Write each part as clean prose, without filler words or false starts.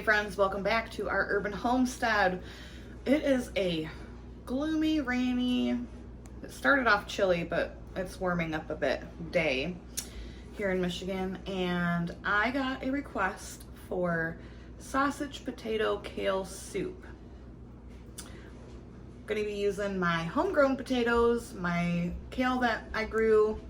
friends, welcome back to our urban homestead. It is a gloomy, rainy, it started off chilly, but it's warming up a bit day here in Michigan, and I got a request for sausage potato kale soup. Going to be using my homegrown potatoes, my kale that I grew,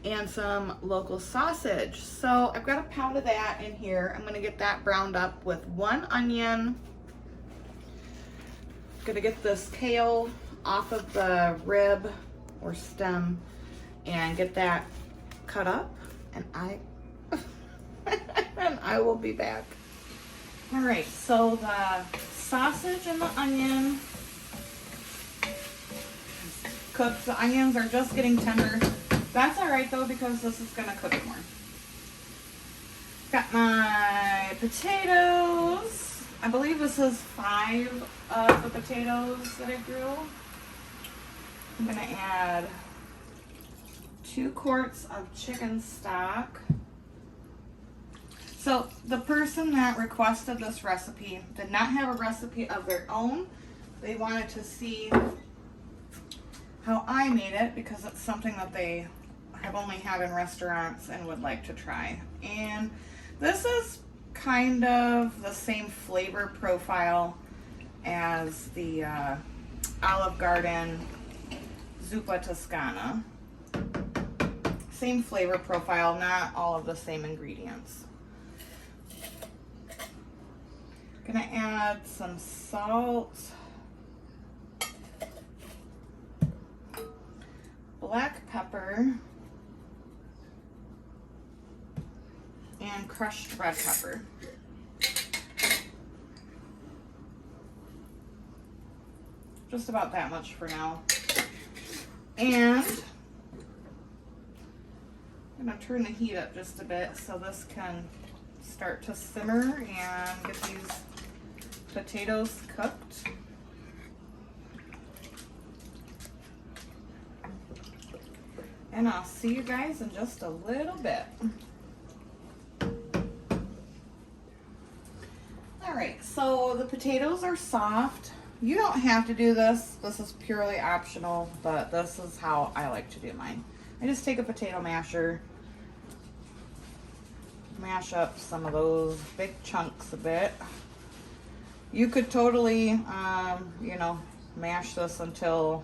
and some local sausage. So I've got a pound of that in here. I'm gonna get that browned up with 1 onion. Gonna get this kale off of the rib or stem and get that cut up, and I will be back. All right, so the sausage and the onion cooked. The onions are just getting tender. That's all right though, because this is gonna cook it more. Got my potatoes. I believe this is 5 of the potatoes that I grew. I'm gonna add 2 quarts of chicken stock. So the person that requested this recipe did not have a recipe of their own. They wanted to see how I made it because it's something that they have only had in restaurants and would like to try. And this is kind of the same flavor profile as the Olive Garden Zuppa Toscana. Same flavor profile, not all of the same ingredients. Gonna add some salt, black pepper, and crushed red pepper. Just about that much for now. And I'm gonna turn the heat up just a bit so this can start to simmer and get these potatoes cooked. And I'll see you guys in just a little bit. All right, so the potatoes are soft. You don't have to do this. This is purely optional, but this is how I like to do mine. I just take a potato masher, mash up some of those big chunks a bit. You could totally, mash this until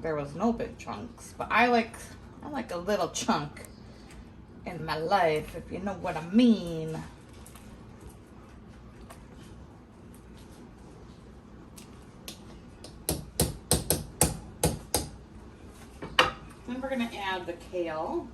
there was no big chunks, but I like a little chunk in my life, if you know what I mean. Then we're gonna add the kale.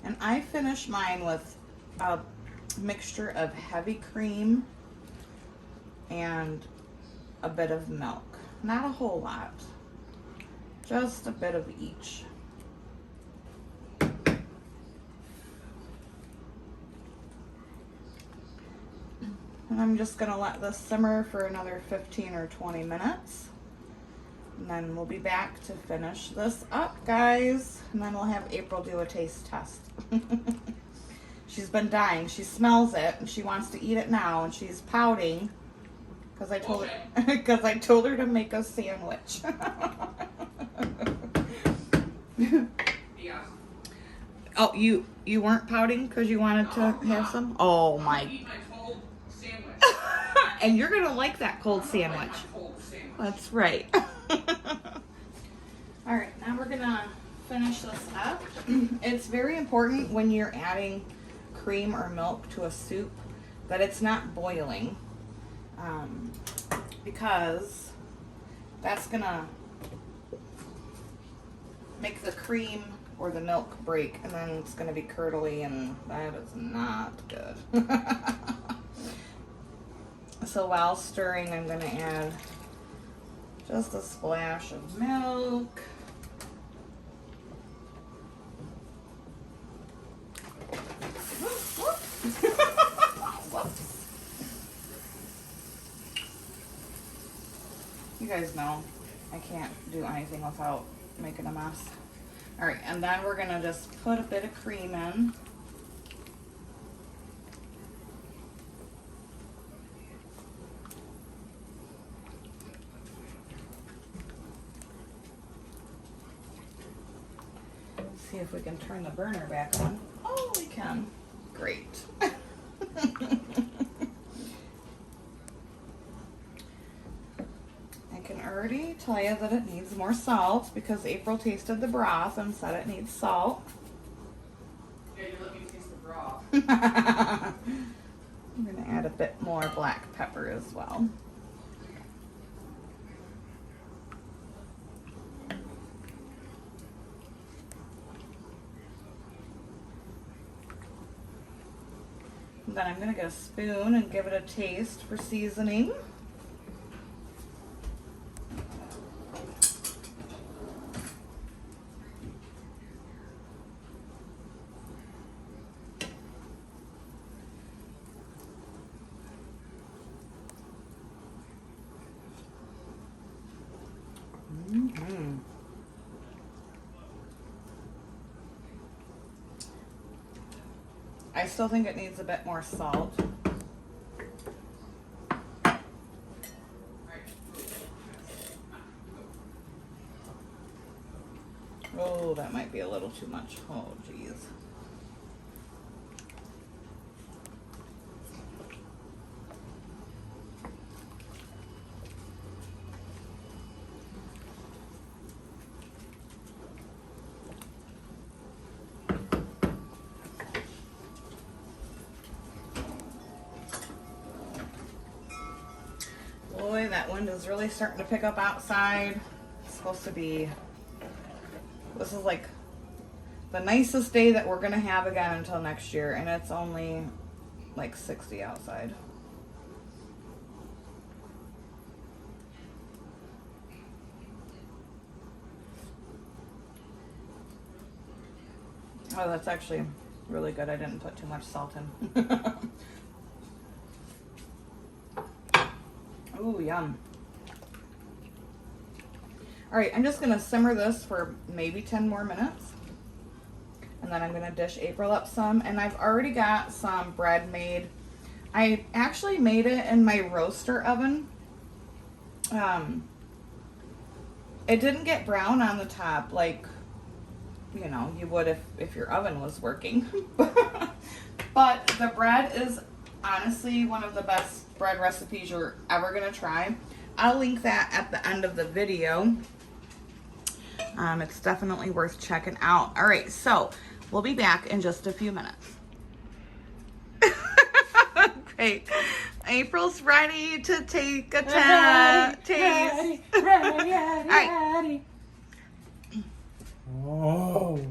And I finish mine with a mixture of heavy cream and a bit of milk. Not a whole lot, just a bit of each. And I'm just gonna let this simmer for another 15 or 20 minutes. And then we'll be back to finish this up, guys. And then we'll have April do a taste test. She's been dying. She smells it and she wants to eat it now, and she's pouting because I told her to make a sandwich. Yeah. Oh, you weren't pouting because you wanted to have some? Oh my! Eat my cold sandwich. And you're gonna like that cold sandwich. That's right. All right, now we're gonna finish this up. It's very important when you're adding cream or milk to a soup that it's not boiling, because that's gonna make the cream or the milk break, and then it's gonna be curdly, and that is not good. So while stirring, I'm gonna add just a splash of milk. guys know I can't do anything without making a mess. All right, and then we're gonna just put a bit of cream in. See if we can turn the burner back on. Oh, we can. Great. I can already tell you that it needs more salt because April tasted the broth and said it needs salt. Yeah, you let me taste the broth. I'm going to add a bit more black pepper as well. And then I'm going to get a spoon and give it a taste for seasoning. I still think it needs a bit more salt. Oh, that might be a little too much. Oh, geez. Boy, that wind is really starting to pick up outside. It's supposed to be, this is like the nicest day that we're gonna have again until next year, and it's only like 60 outside. Oh, that's actually really good. I didn't put too much salt in. Ooh, yum. All right, I'm just gonna simmer this for maybe 10 more minutes. And then I'm gonna dish April up some. And I've already got some bread made. I actually made it in my roaster oven. It didn't get brown on the top like, you know, you would if your oven was working. But the bread is honestly one of the best bread recipes you're ever gonna try. I'll link that at the end of the video. It's definitely worth checking out. All right, so we'll be back in just a few minutes. Great. April's ready to take a taste. Ready. All right. Oh.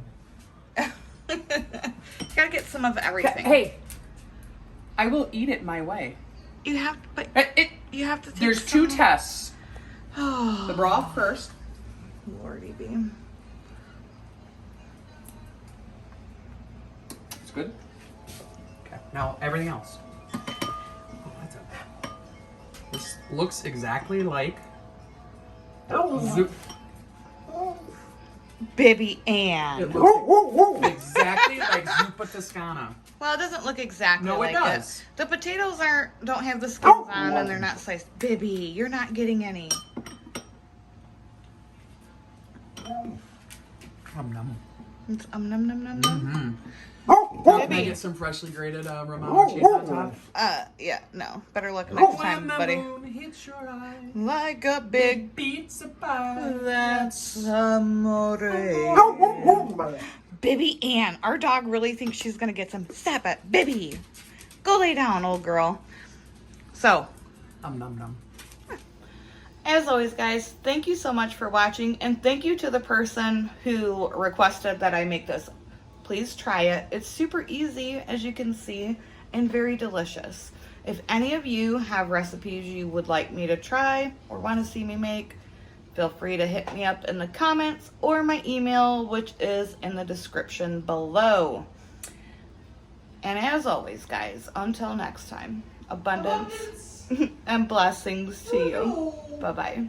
Gotta get some of everything. Hey, I will eat it my way. You have, but you have to. Take There's some. 2 tests. Oh, The broth first. Lordy be. It's good. Okay. Now everything else. Oh, that's a... This looks exactly like. Zoop. Baby Ann. It looks exactly like Zuppa Toscana. Well, it doesn't look exactly No, like it does. The potatoes don't have the skins on, and they're not sliced. Bibby, you're not getting any. Num. It's num num num num. Can I Bibby. get some freshly grated Romano cheese on top? Yeah, no. Better luck next time, When the buddy. moon hits your eye, Like a big pizza pie. that's amore. Bibby Ann, our dog really thinks she's gonna get some. Stop it, Bibby. Go lay down, old girl. So, Num. as always, guys, thank you so much for watching, and thank you to the person who requested that I make this. Please try it. It's super easy, as you can see, and very delicious. If any of you have recipes you would like me to try or want to see me make, feel free to hit me up in the comments or my email, which is in the description below. And as always, guys, until next time, abundance and blessings to you. Bye-bye.